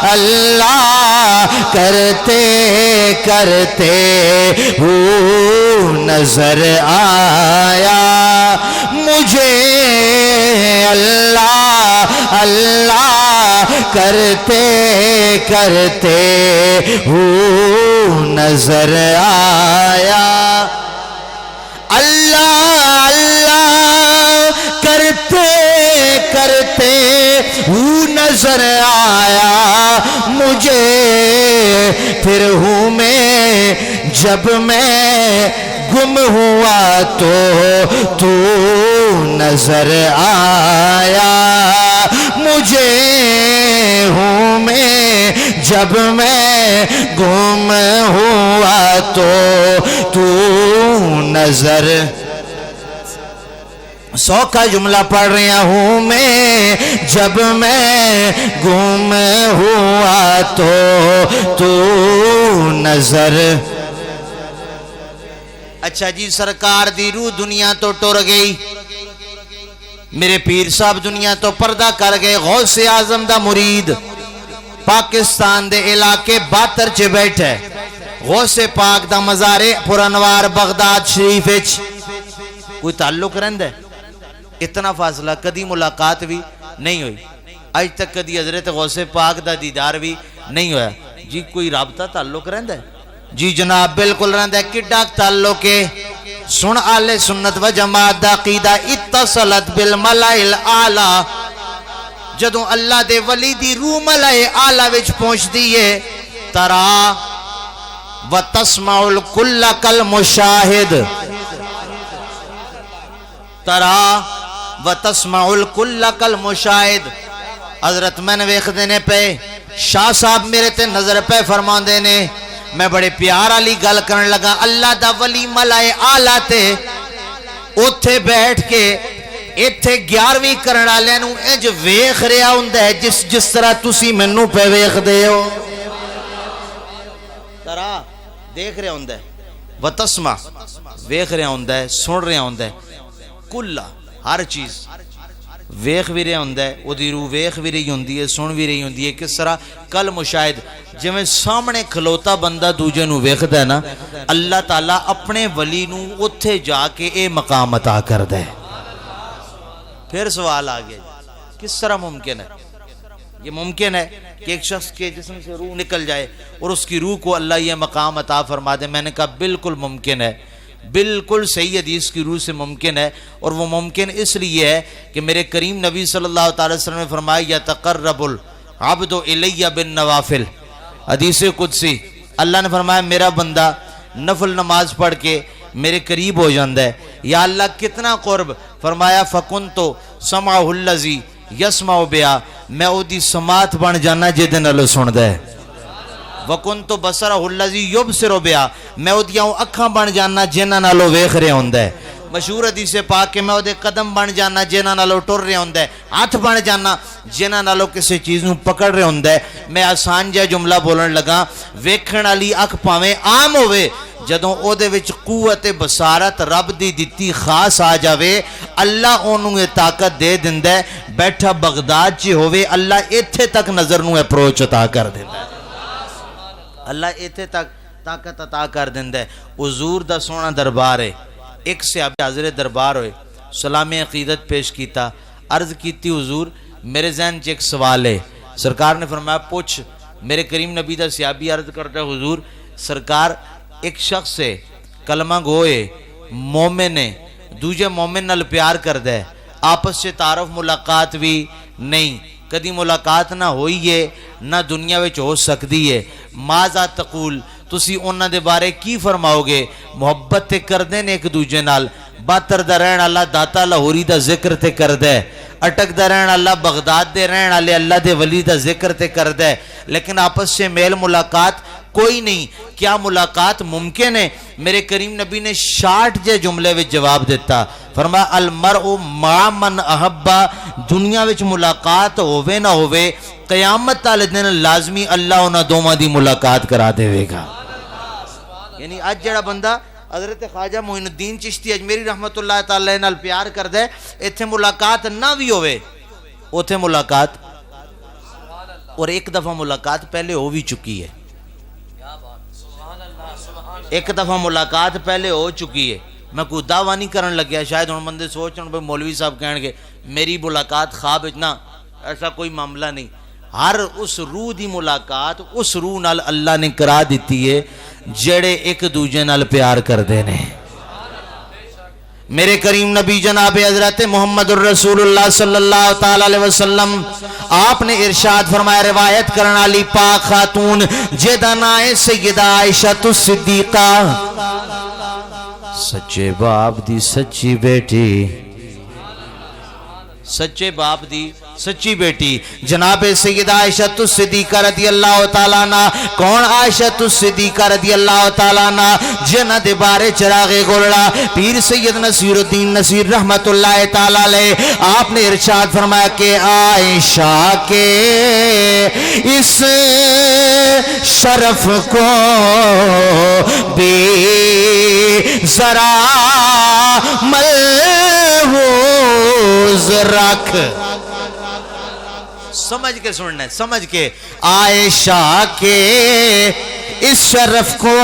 اللہ کرتے کرتے ہوں نظر آیا مجھے اللہ اللہ کرتے کرتے ہوں نظر آیا اللہ اللہ کرتے کرتے ہوں نظر آیا مجھے پھر ہوں میں جب میں گم ہوا تو نظر آیا مجھے ہوں میں جب میں گم ہوا تو نظر سو کا جملہ پڑھ رہا ہوں میں جب میں گم ہوا تو نظر اچھا جی سرکار دی روح دنیا تو ٹر گئی میرے پیر صاحب دنیا تو پردہ کر گئے غوث اعظم دا مرید پاکستان دے علاقے باتر چے بیٹھے غوث پاک دا مزارے پرانوار بغداد شریف وچ کوئی تعلق رہندا ہے اتنا فاصلہ کدی ملاقات بھی نہیں ہوئی آج تک کدی حضرت غوث پاک دا دیدار بھی نہیں ہویا جی کوئی رابطہ تعلق رہندا ہے جی جناب بالکل رہندا ہے کڈا تعلق ہے سن اہل سنت و جماعت دا عقیدہ اتصلت بالملائ الاعلی جدوں اللہ دے ولی دی روح ملائ اعلی وچ پہنچدی ہے ترا و تسمع الکل کالمشاہد ترا و تسمع الکل کالمشاہد حضرت میں نے ویکھ دینے پہ شاہ صاحب میرے تے نظر پہ فرما دینے میں بڑے پیار والی گل کرن لگا اللہ دا ولی ملائے اعلیٰ تے اوتھے بیٹھ کے ایتھے 11ویں کرن والےاں نوں انج ویکھ رہا ہوندا ہے جس طرح تسی مینوں پہ ویکھدے ہو، طرح دیکھ رہا ہوندا ہے، وتسمع ویکھ رہا ہوندا ہے، سن رہا ہوندا ہے، کل ہر چیز ویکھ بھی رہا ہوندا ہے، او دی روح ویکھ بھی رہی ہوندی ہے، سن بھی رہی ہوندی ہے۔ کس طرح کل مشاہد جویں سامنے کھلوتا بندہ دوجے نوں ویکھدا ہے نا، اللہ تعالیٰ اپنے ولی نوں اوتھے جا کے اے مقام عطا کردا ہے۔ پھر سوال آ گیا کس طرح ممکن ہے؟ یہ ممکن ہے کہ ایک شخص کے جسم سے روح نکل جائے اور اس کی روح کو اللہ یہ مقام عطا فرما دے؟ میں نے کہا بالکل ممکن ہے، بالکل صحیح حدیث کی روح سے ممکن ہے، اور وہ ممکن اس لیے ہے کہ میرے کریم نبی صلی اللہ علیہ وسلم نے فرمایا یتقرب العبد الی بالنوافل، حدیث قدسی، اللہ نے فرمایا میرا بندہ نفل نماز پڑھ کے میرے قریب ہو جاندہ ہے۔ یا اللہ کتنا قرب؟ فرمایا فَكُنْتُ سَمْعَهُ الَّذِي يَسْمَعُ بِهَا، میں او دی سماعت بن جانا جدے نال سندا ہے۔ وَكُنْتُ بَصَرَهُ الَّذِي يُبْصِرُ بِهَا، میں او دیاں اکھاں بن جانا جنہاں نال ویکھ رہا ہوندا ہے۔ مشہور حدیث پاک کہ میں او دے قدم بن جانا جنہاں نال ٹر رہا ہوندا ہے، ہاتھ بن جانا جنہاں نال کسی چیز نوں پکڑ رہا ہوندا ہے۔ میں آسان جہا جملہ بولن لگا، ویکھن والی اکھ پاویں عام ہوے، جدوں او دے وچ قوت بصارت رب دی دتی خاص آ جاوے، اللہ اونوں یہ طاقت دے دیندا ہے، بیٹھا بغداد چ ہووے اللہ ایتھے تک نظر نوں اپروچ عطا کر دیندا ہے، اللہ ایتھے تک طاقت عطا کر دیندا ہے۔ حضور دا سونا دربار ہے، ایک صحابی حاضر دربار ہوئے، سلام عقیدت پیش کیتا، عرض کیتی حضور میرے ذہن چ ایک سوال ہے۔ سرکار نے فرمایا پوچھ۔ میرے کریم نبی دا صحابی عرض کرتا حضور سرکار ایک شخص ہے، کلمہ گوئے، مومن ہے، دوجہ مومن نال پیار کردہ ہے، آپس سے تعارف ملاقات بھی نہیں، کدی ملاقات نہ ہوئی ہے نہ دنیا وچ ہو سکتی ہے، ماذا تقول، تسی انہاں دے بارے کی فرماؤ گے؟ محبت تے کردے نے ایک دوجے نال، باتر دا رہن اللہ داتا لاہوری دا ذکر تے کردے، اٹک دا رہن اللہ بغداد دے رہن اللہ اللہ دے ولی دا ذکر تے کردے، لیکن آپس سے میل ملاقات کوئی نہیں۔ کیا ملاقات ممکن ہے؟ میرے کریم نبی نے 60 جے جملے وچ جواب دیتا، فرمایا المرء مع من احبا، دنیا وچ ملاقات ہووے نہ ہووے، قیامت والے دن لازمی اللہ انہاں دوواں دی ملاقات کرا دے گا۔ یعنی آج جڑا بندہ حضرت خواجہ معین الدین چشتی اجمیری رحمت اللہ تعالی نال پیار کردے، ایتھے ملاقات نہ بھی ہوئے، اوتھے ملاقات، اور ایک دفعہ ملاقات پہلے ہو بھی چکی ہے، ایک دفعہ ملاقات پہلے ہو چکی ہے۔ میں کوئی دعویٰ نہیں کرن لگیا، شاید ان بندے سوچن بھئی مولوی صاحب کہن گے میری ملاقات خواب اتنا، ایسا کوئی معاملہ نہیں۔ ہر اس روح دی ملاقات اس روح نال اللہ نے کرا دیتی ہے جڑے ایک دوجے نال پیار کر دینے۔ میرے کریم نبی جناب حضرت محمد الرسول اللہ صلی اللہ تعالی علیہ وسلم آپ نے ارشاد فرمایا، روایت کرنا لی پاک خاتون جیدہ نائے سیدہ عائشہ الصدیقہ، سچے باپ دی سچی بیٹی، سچے باپ دی سچی بیٹی جناب سیدہ عائشہ الصدیقہ رضی اللہ تعالیٰ عنہ۔ کون عائشہ الصدیقہ رضی اللہ تعالیٰ عنہ؟ جنہ دے بارے چراغ گولڑا پیر سید نصیر الدین نصیر رحمت اللہ تعالیٰ علیہ آپ نے ارشاد فرمایا کہ عائشہ کے اس شرف کو بھی ذرا ملحوظ رکھ، سمجھ کے سننا ہے، سمجھ کے، عائشہ کے اس شرف کو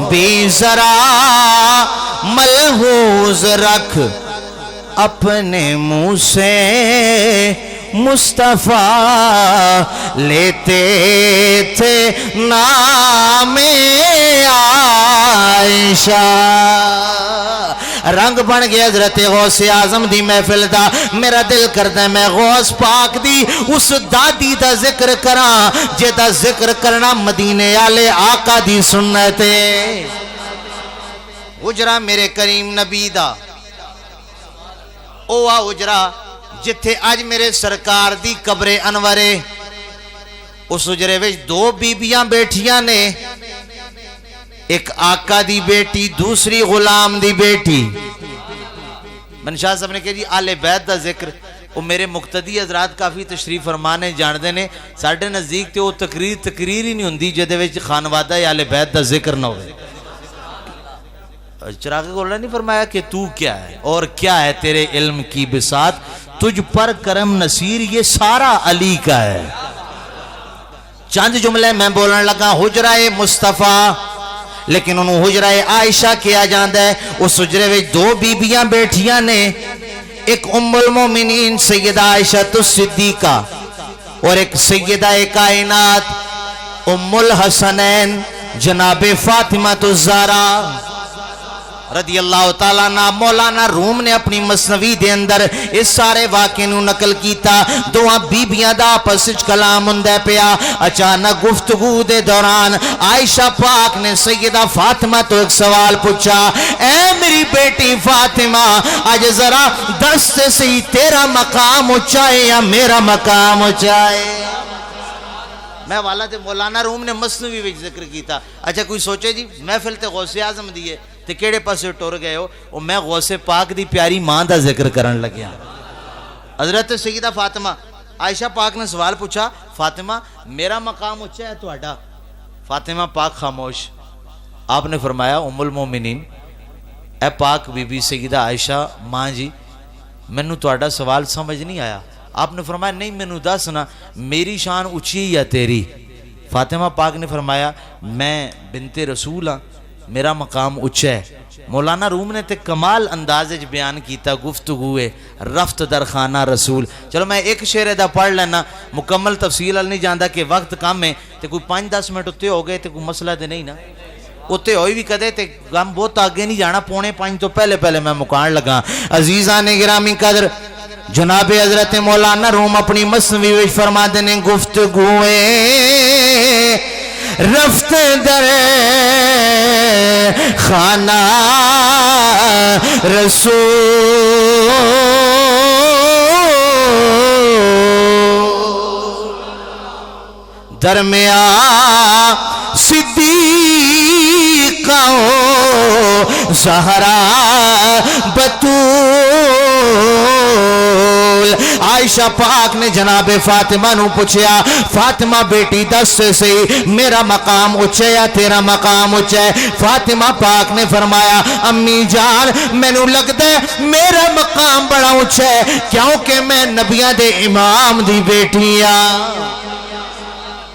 بھی ذرا ملحوظ رکھ، اپنے منہ سے مصطفیٰ لیتے تھے نام عائشہ۔ رنگ بن گیا حضرت غوث اعظم دی محفل دا، میرا دل کردا ہے میں غوث پاک دی اس دادی دا ذکر کراں جیدا ذکر کرنا مدینے والے آقا دی سنت ہے۔ حجرہ میرے کریم نبی دا اوہ حجرہ جتھے آج میرے سرکار دی قبر انورے، اس حجرے وچ دو بیبیاں بیٹھیاں نے، ایک آقا دی بیٹی دوسری غلام دی بیٹی۔ منشاہ صاحب نے کہا جی آل بیت دا ذکر وہ میرے مقتدی حضرات کافی تشریف فرمانے جاندے نے ساڑھے نزدیک تے وہ تقریر ہی نہیں ہوندی جدے وچ خانوادہ یا آل بیت دا ذکر نہ ہوئے چراغ گولہ نہیں فرمایا کہ تو کیا ہے اور کیا ہے تیرے علم کی بساط تجھ پر کرم نصیر یہ سارا علی کا ہے چند جملے میں بولنے لگا حجرہ مصطفیٰ لیکن انہوں حجرہ عائشہ کیا جاندہ ہے اس حجرے میں دو بیبیاں بیٹھیاں نے ایک ام المومنین سیدہ عائشہ الصدیقہ اور ایک سیدہ کائنات ام الحسنین جناب فاطمہ الزہرا رضی اللہ تعالیٰ عنہ مولانا روم نے اپنی مثنوی دے اندر اس سارے واقعے نو نقل کیتا دوہاں بیبیاں دا آپس وچ کلام ہندے پیا اچانک گفتگو دے دوران عائشہ پاک نے سیدہ فاطمہ تو ایک سوال پوچھا اے میری بیٹی فاطمہ آج ذرا دست سے تیرا مقام اونچائے یا میرا مقام اونچائے میں والا تے مولانا روم نے مثنوی وچ ذکر کیتا اچھا کوئی سوچے جی محفل تے غوث اعظم دیئے تے کیڑے پاسے ٹور گئے ہو اور میں غوث پاک دی پیاری ماں دا ذکر کرن لگیا حضرت سیدہ فاطمہ عائشہ پاک نے سوال پوچھا فاطمہ میرا مقام اونچا ہے تہاڈا فاطمہ پاک خاموش آپ نے فرمایا ام المومنین اے پاک بی بی سیدہ عائشہ ماں جی مینوں تہاڈا سوال سمجھ نہیں آیا آپ نے فرمایا نہیں مینوں دسنا میری شان اونچی یا تیری فاطمہ پاک نے فرمایا میں بنت رسول ہاں میرا مقام اونچا ہے مولانا روم نے تے کمال اندازے بیان کیتا گفتگوئے رفت در خانہ رسول چلو میں ایک شعر دا پڑھ لینا مکمل تفصیل نہیں جاندہ کہ وقت کام ہے تے کوئی 5-10 منٹ اتے ہو گئے تے کوئی مسئلہ دے نہیں نا اتے ہوئی بھی کدے تے گم بہت آگے نہیں جانا 4:45 تو پہلے میں مکان لگا عزیزان گرامی قدر جناب حضرت مولانا روم اپنی مثنوی وچ فرما دینے گفتگوئے رفت در خانہ رسول درمیان صدیقہ زہرا بطول عائشہ پاک نے جناب فاطمہ نو پوچھیا فاطمہ بیٹی دس سے میرا مقام اونچا یا تیرا مقام اونچا ہے فاطمہ پاک نے فرمایا امی جان مینوں لگدا ہے میرا مقام بڑا اونچا ہے کیونکہ میں نبیاں دے امام دی بیٹی ہاں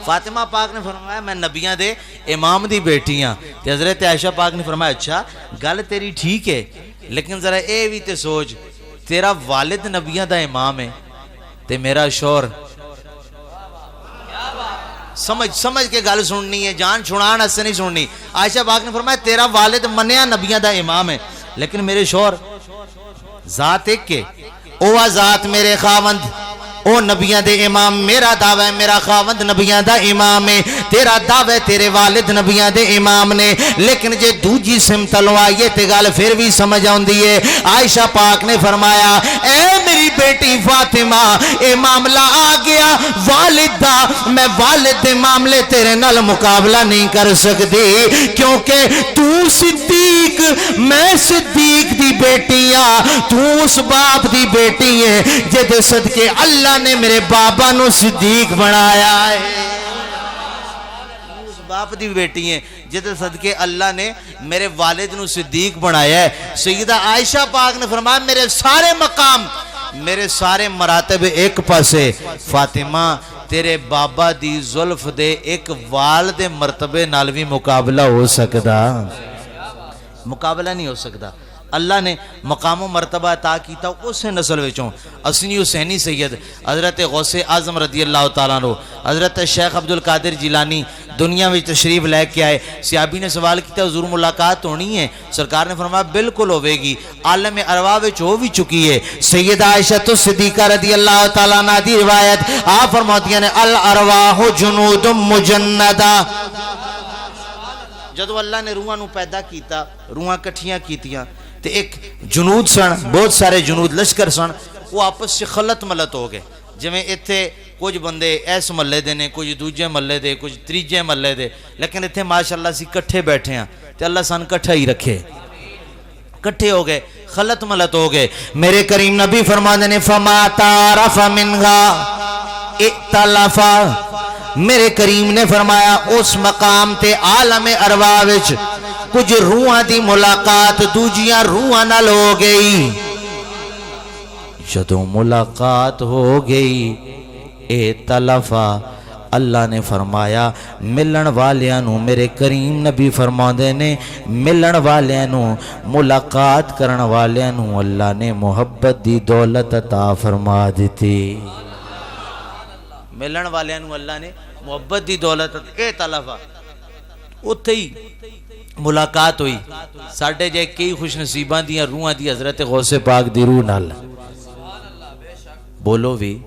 فاطمہ پاک نے فرمایا میں نبیاں دے امام دی بیٹی ہاں تے حضرت عائشہ پاک نے فرمایا اچھا گل تیری ٹھیک ہے لیکن ذرا اے بھی تے سوچ تیرا والد نبیاں دا امام ہے تے میرا شور سمجھ کے گل سننی ہے جان چھڑان اسے نہیں سننی عائشہ پاک نے فرمایا تیرا والد منیا نبیاں دا امام ہے لیکن میرے شور ذات ایک کے او ذات میرے خاوند او نبیاں دے امام میرا دعویٰ ہے میرا خاوند نبیاں دا امام ہے تیرا دعویٰ ہے تیرے والد نبیاں دے امام نے لیکن جے دوجی سمت لوائیے تے گال پھر بھی سمجھ آؤندی ہے عائشہ پاک نے فرمایا اے میری بیٹی فاطمہ اے معاملہ آ گیا والد دا میں والد دے معاملے تیرے نال مقابلہ نہیں کر سکتی کیونکہ تو صدیق میں صدیق دی بیٹیاں تو اس باپ دی بیٹی ہے جے صدقے اللہ نے میرے بابا نو صدیق بنایا ہے اس باپ دی بیٹی ہیں جدے صدقے اللہ نے میرے والد نو صدیق بنایا ہے سیدہ عائشہ پاک نے فرمایا میرے سارے مقام میرے سارے مراتب ایک پاسے فاطمہ تیرے بابا دی زلف دے ایک وال دے مرتبے نالوی مقابلہ ہو سکتا مقابلہ نہیں ہو سکتا اللہ نے مقام و مرتبہ عطا کیتا اسے نسل وچوں اسنی حسینی سید حضرت غوث اعظم رضی اللہ تعالیٰ عنہ حضرت شیخ عبدالقادر جیلانی دنیا میں تشریف لے کے آئے صحابی نے سوال کیتا حضور ملاقات ہونی ہے سرکار نے فرمایا بالکل ہوئے گی عالم ارواح وچ ہو بھی چکی ہے سیدہ عائشہ الصدیقہ رضی اللہ تعالیٰ عنہ دی روایت آپ فرماتی ہیں الارواح جنود مجندہ جدو اللہ نے روحاں نو پیدا کیتا روحاں کٹھیاں کیتیاں تے ایک جنود سن بہت سارے جنود لشکر سن وہ آپس سے خلط ملت ہو گئے جویں ایتھے کچھ بندے ایس محلے دے نے کچھ دوجے محلے دے کچھ تریجے محلے دے لیکن ایتھے ماشاءاللہ سی کٹھے بیٹھے ہیں تے اللہ سان کٹھا ہی رکھے کٹھے ہو گئے خلط ملت ہو گئے. میرے کریم نبی فرماتے ہیں فما تعرف منہا ائتلفا. میرے کریم نے فرمایا اس مقام تے عالم ارواح وچ کچھ روحاں دی ملاقات دوجیاں روحاں نال ہو گئی. جدوں ملاقات ہو گئی ائتلفا اللہ نے فرمایا ملن والیاں نو میرے کریم نبی فرماندے نے ملن والیاں نو ملاقات کرن والیاں نو اللہ نے محبت دی دولت عطا فرما دیتی. ملن والیاں نو اللہ نے محبت دی دولت ائتلفا اتھے ہی ملاقات ہوئی. ساڈے جے کئی خوش نصیباں دیاں روحاں دی حضرت غوث پاک دی روح نال بولو بھی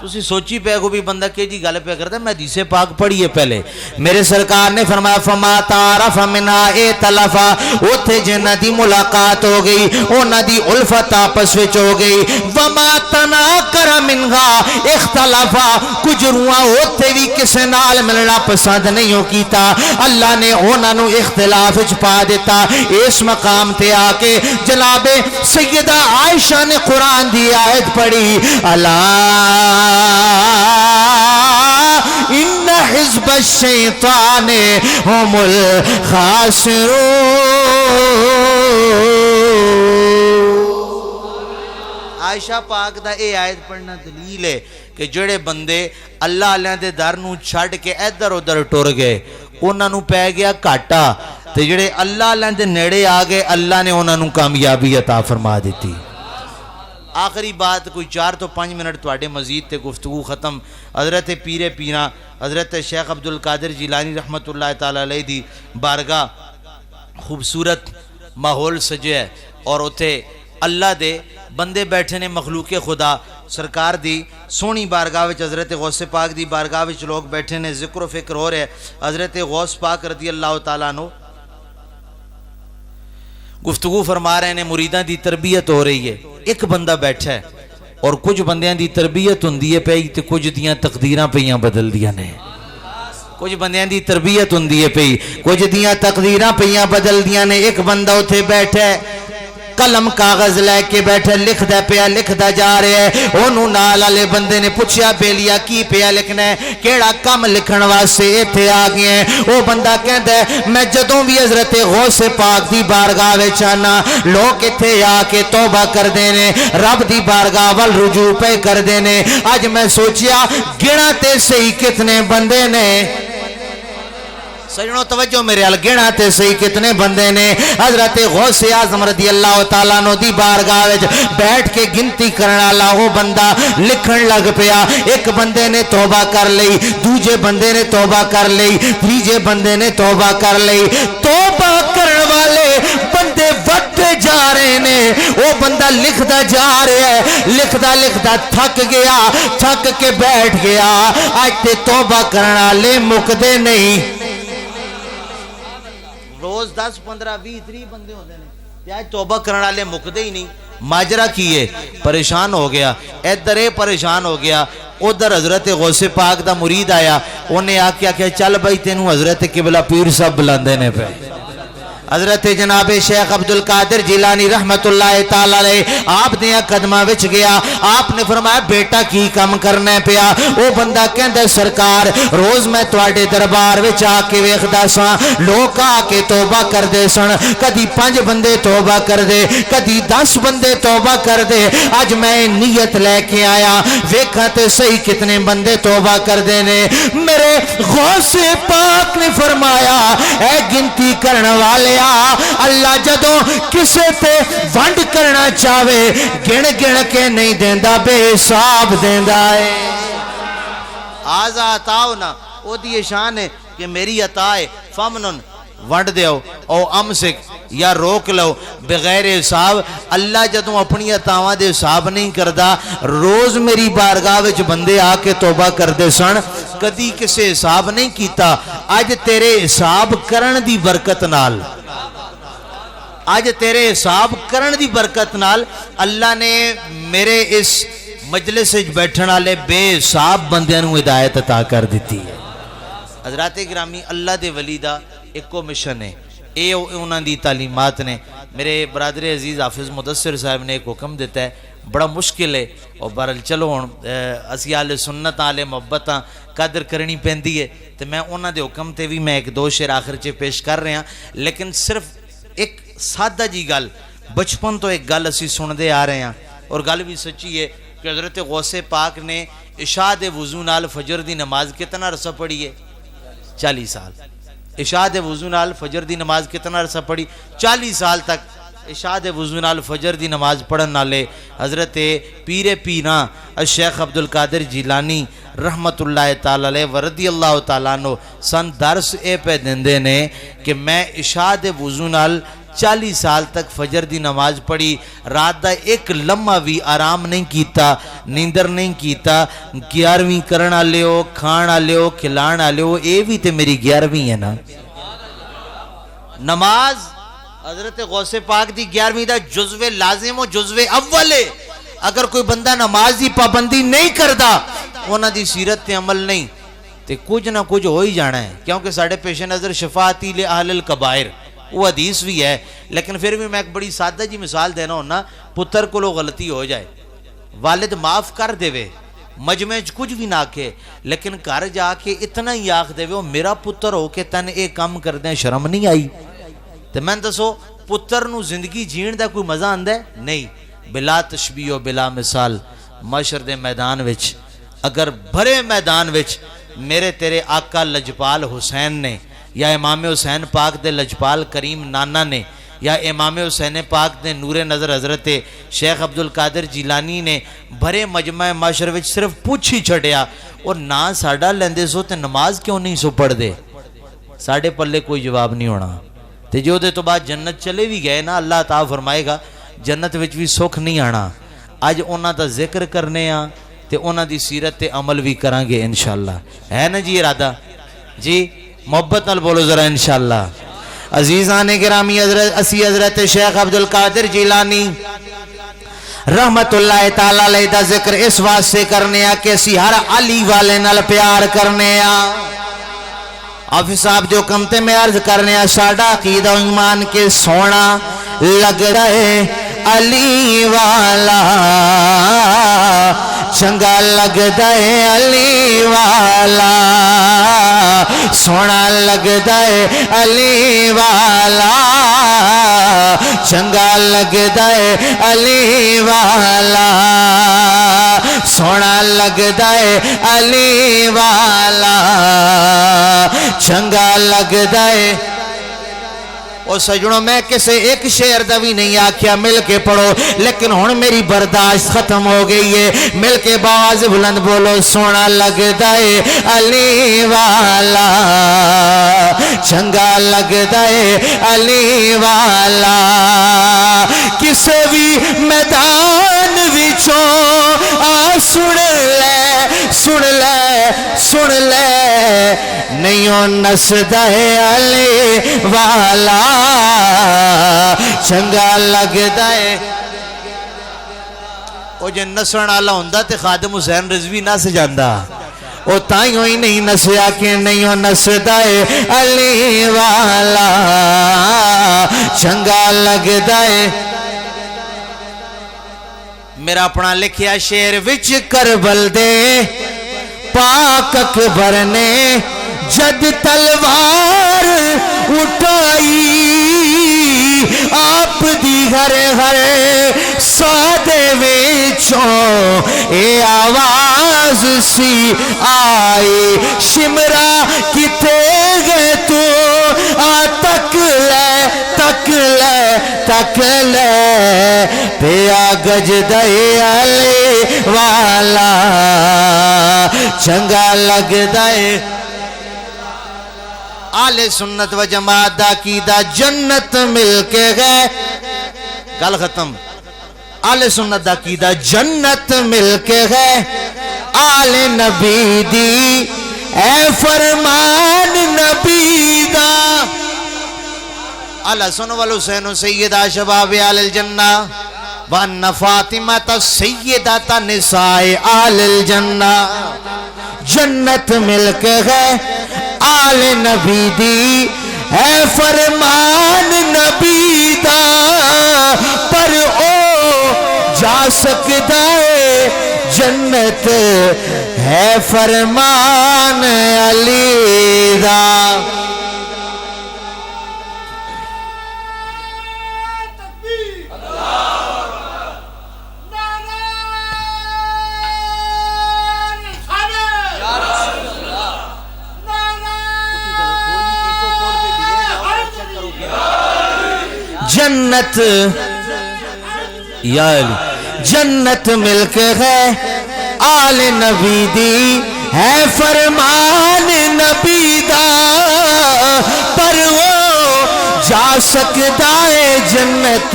تسی سوچی پہ کو بھی بندہ کہ جی گل پہ کرتا ہے. میں حدیث پاک پڑھیے پہلے میرے سرکار نے فرمایا فما تعرف منہا ائتلفا اتھے جنہ دی ملاقات ہو گئی انہ دی الفت آپس وچ ہو گئی. وما تناکر منہا اختلفا کچھ روحاں اتھے بھی کسے نال ملنا پسند نہیں ہو کیتا اللہ نے انہاں نو اختلاف وچ پا دیتا. اس مقام تے آ کے جناب سیدہ عائشہ نے قرآن دی آیت پڑھی اللہ ان حزب الشیطان هم الخاسرون. عائشہ پاک دا اے آیت پڑھنا دلیل ہے کہ جڑے بندے اللہ علیہ دے در نو چھڑ کے ادھر ادھر ٹر گئے انہاں نو پہ گیا کاٹا تے جڑے اللہ علیہ دے نیڑے آ گئے اللہ نے انہاں نو کامیابی عطا فرما دیتی. آخری بات کوئی 4 تو 5 منٹ تواڈے مزید تے گفتگو ختم. حضرت پیر پیراں حضرت شیخ عبدالقادر جیلانی رحمت اللہ تعالی علیہ دی بارگاہ خوبصورت ماحول سجے ہے اور اتھے اللہ دے بندے بیٹھے نے مخلوق خدا سرکار دی سونی بارگاہ وچ حضرت غوث پاک دی بارگاہ وچ لوگ بیٹھے نے ذکر و فکر ہو رہے. حضرت غوث پاک رضی اللہ تعالیٰ عنہ گفتگو فرما رہے ہیں مریداں دی تربیت ہو رہی ہے. ایک بندہ بیٹھا ہے اور کچھ بندیاں دی تربیت ہوندی ہے پئی تے کچھ دیاں تقدیراں پیاں بدل دیاں نے. کچھ بندیاں دی تربیت ہوندی ہے پئی کچھ دیاں تقدیراں پیاں بدل دیاں نے. ایک بندہ اتھے بیٹھا ہے قلم کاغذ لے کے بیٹھا لکھدا پیا لکھدا جا رہا ہے. انہوں نال والے بندے نے پوچھیا بیلیا کی پیا لکھنا ہے کیڑا کم لکھن واسطے ایتھے آ گئے ہیں. وہ بندہ کہندا ہے میں جدوں بھی حضرت غوث پاک دی بارگاہ وچ آنا لوگ ایتھے آ کے توبہ کردے نے رب دی بارگاہ ول رجوع پہ کردے نے. اج میں سوچیا گنا تے صحیح کتنے بندے نے سجنوں توجہ میرے ال گنا تے صحیح کتنے بندے نے حضرت غوث اعظم رضی اللہ تعالیٰ عنہ دی بارگاہ وچ بیٹھ کے گنتی کرن والا وہ بندہ لکھن لگ پیا. ایک بندے نے توبہ کر لئی دوجے بندے نے توبہ کر لئی تیجے بندے نے توبہ کر لئی. توبہ کرن والے بندے وٹے جا رہے نے وہ بندہ لکھدا جا رہا ہے لکھدا لکھدا تھک گیا تھک کے بیٹھ گیا. اج تے توبہ کرن والے مکدے نہیں. روز 10 15 20 30 بندے ہوندے نے تے اج توبہ کرن والے مکدے ہی نہیں. ماجرا کی ہے پریشان ہو گیا ادھر پریشان ہو گیا ادھر حضرت غوث پاک دا مرید آیا انہیں آ کے آخیا چل بھائی تینوں حضرت قبلہ پیر صاحب بلاندے نے پہ. حضرت جناب شیخ عبدالقادر جیلانی رحمت اللہ تعالی علیہ آپ دیا قدمہ وچ گیا. آپ نے فرمایا بیٹا کی کم کرنا پیا. وہ بندہ کہندا سرکار روز میں تواڈے دربار وچ آ کے ویکھدا ساں لوگ آ کے توبہ کردے سن کدی 5 بندے توبہ کردے کدی 10 بندے توبہ کردے. اج میں نیت لے کے آیا ویکھاں تے صحیح کتنے بندے توبہ کردے نے. میرے غوث پاک نے فرمایا اے گنتی کرن والے اللہ جدوں کسے تے ونڈ کرنا چاہے گن گن کے نہیں دیندا بے حساب دیندا ہے. آزا عطاؤ نا او دی شان ہے کہ میری عطا ہے فمنن ونڈ دیو او امسک یا روک لو بغیر حساب. اللہ جدوں اپنی عطاواں دے حساب نہیں کردا روز میری بارگاہ وچ بندے آ کے توبہ کردے سن کدی کسے حساب نہیں کیتا. اج تیرے حساب کرن دی برکت نال آج تیرے حساب کرن دی برکت نال اللہ نے میرے اس مجلس بیٹھن والے بے حساب بندیاں نوں ہدایت عطا کر دیتی ہے. حضرات گرامی اللہ دے ولی دا ایکو مشن ہے اے انہاں دی تعلیمات نے. میرے برادر عزیز حافظ مدثر صاحب نے ایک حکم دیتا ہے, بڑا مشکل ہے, اور بہرحال چلو ہن اسی اہل سنت آلے محبت قدر کرنی پیندی ہے, تو میں انہاں دے حکم تے بھی میں ایک دو شعر آخر چ پیش کر رہا. لیکن صرف ایک سادہ جی گل, بچپن تو ایک گل اسی سندے آ رہے ہیں, اور گل بھی سچی ہے کہ حضرت غوث پاک نے عشاء دے وضو نال فجر دی نماز کتنا عرصہ پڑھی ہے؟ 40 سال. عشاء دے وضو نال فجر دی نماز کتنا عرصہ پڑھی؟ 40 سال تک عشاء دے وضو نال فجر دی نماز پڑھن والے حضرت پیر پیراں الشیخ عبدالقادر جیلانی رحمت اللہ تعالی علیہ ورضی اللہ تعالیٰ عنہ سن درس اے پہ دندے نے کہ میں عشاء دے وضو نال 40 سال تک فجر دی نماز پڑھی, رات دا ایک لمحہ بھی آرام نہیں کیتا, نیندر نہیں کیتا. 11ویں کرن والے ہو, کھان والے ہو, کھلان والے ہو, اے بھی تے میری 11ویں ہے نا. نماز حضرت غوث پاک دی 11ویں دا جزو لازم و جزو اول ہے. اگر کوئی بندہ نماز دی پابندی نہیں کردا, انہاں دی سیرت تے عمل نہیں, تے کچھ نہ کچھ ہو ہی جانا ہے. کیونکہ ساڑھے پیش نظر شفاعتی لأہل الکبائر وہ حدیث بھی ہے, لیکن پھر بھی میں ایک بڑی سادہ جی مثال دینا ہونا. پتر کو لو غلطی ہو جائے, والد معاف کر دے وے, مجمع کچھ بھی نہ کے, لیکن گھر جا کے اتنا ہی آکھ دے وے وہ میرا پتر ہو کے تن ایک کام کر دیں, شرم نہیں آئی؟ تو میں دسو پتر نو زندگی جین دا کوئی مزہ آندہ ہے؟ نہیں. بلا تشبیہ و بلا مثال معاشر دے میدان وچ, اگر بھرے میدان وچ میرے تیرے آقا لجپال حسین نے, یا امام حسین پاک دے لجپال کریم نانا نے, یا امام حسین پاک دے نور نظر حضرت شیخ عبدالقادر جیلانی نے بھرے مجمع معاشر وچ صرف پوچھ ہی چھڑیا, اور نہ ساڑھا لیندے سو تے نماز کیوں نہیں سو پڑھ دے؟ ساڑھے پلے کوئی جواب نہیں ہونا. تے جو دے تو بعد جنت چلے بھی گئے نا, اللہ تعالیٰ فرمائے گا جنت وچ بھی سکھ نہیں آنا. آج انہاں دا ذکر کرنے ہاں تے انہاں دی سیرت تے عمل بھی کریں گے انشاءاللہ. ہے نا جی ارادہ؟ جی محبت نال بولو ذرا انشاءاللہ. عزیزان گرامی, اسی حضرت شیخ عبدالقادر جیلانی رحمت اللہ تعالیٰ علیہ دا ذکر اس واسطے کرنے ہاں کہ اسی ہر علی والے نال پیار کرنے ہاں. حافظ صاحب جو کمتے میں عرض کرنے ہاں, ساڑھا عقیدہ ایمان کے سونا لگ رہے علی والا, چنگا لگ دے علی والا, سونا لگ دے علی والا, چنگا لگ دے علی والا, سونا لگ دے علی والا, چنگا لگ دے. اور سجنوں میں کسے ایک شعر دا بھی نہیں آکھیا, مل کے پڑھو. لیکن ہن میری برداشت ختم ہو گئی ہے, مل کے باز بلند بولو, سونا لگ دے علی والا, چنگا لگ دے علی والا. کسے بھی میدان وچوں آ سن لے, سن لے, سن لے, نہیں نس دے علی والا, چنگا لگ دے. او جے نسن والا ہوندا تے خادم حسین رضوی نس جاندا, او تائیوں ہی نہیں نسیا کہ نہیں نس دے علی والا, چنگا لگ دے. میرا اپنا لکھیا شعر وچ کربل دے پاک اکبر نے جد تلوار اٹھائی, آپ دی ہر ہر سادے وچوں اے آواز سی آئی, شمرا کتے گئے تو آ تک لے, تک لے, تک لے, پیا گج دے علی والا, چنگا لگ دے. آل سنت و جماعت دا عقیدہ جنت مل کے گئے, گل ختم. آل سنت دا عقیدہ جنت مل کے گئے, آل نبی دی اے فرمان نبی دا. الحسن والحسین سیدہ شباب آل الجنہ, وان فاطمہ سیدہ نساء آل الجنہ. جنت مل کے گئے آل نبی دی ہے فرمان نبی دا پر او جا سکدا ہے جنت ہے فرمان علی دا جنت یا علی جنت ملک ہے آل نبی دی ہے فرمان نبی دا پر وہ جا سکتا ہے جنت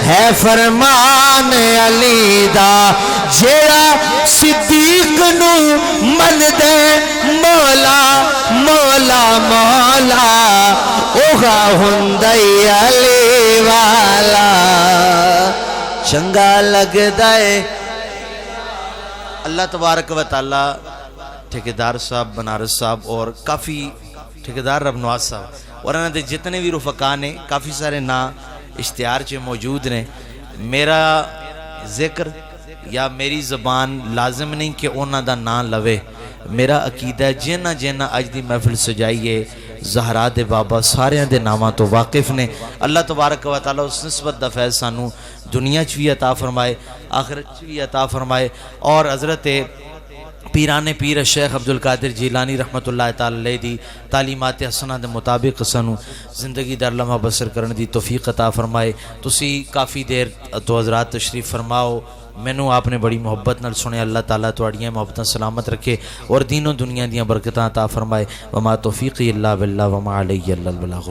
ہے فرمان علی دا جیڑا صدیق نو من دے مولا مولا مولا اوہا ہندی علی والا چنگا لگ دائے اللہ تبارک و تعالی ٹھیکیدار صاحب بنارس صاحب اور کافی ٹھیکیدار رب نواز صاحب اور انہوں نے جتنے بھی رفقا نے کافی سارے نا اشتہار چے موجود نے میرا ذکر یا میری زبان لازم نہیں کہ انہوں دا نا لوے میرا عقیدہ ہے جنہ جنہ اج دی محفل سجائیے زہرا دے بابا سارے دے نامہ تو واقف نے اللہ تبارک و تعالی اس نسبت دا فیض سانو دنیا چوی عطا فرمائے آخرت چوی عطا فرمائے اور حضرت پیران پیر شیخ عبدالقادر جیلانی رحمت اللہ تعالی دی تعلیمات حسنہ دے مطابق سانو زندگی در لمحہ بسر کرنے دی توفیق عطا فرمائے تسی کافی دیر تو حضرات تشریف فرماؤ مینوں آپ نے بڑی محبت نال سنے اللہ تعالیٰ توڑیاں محبتاں سلامت رکھے اور دین و دنیا دیاں برکتاں عطا فرمائے وما توفیقی اللہ باللہ وما علی اللہ البلاغ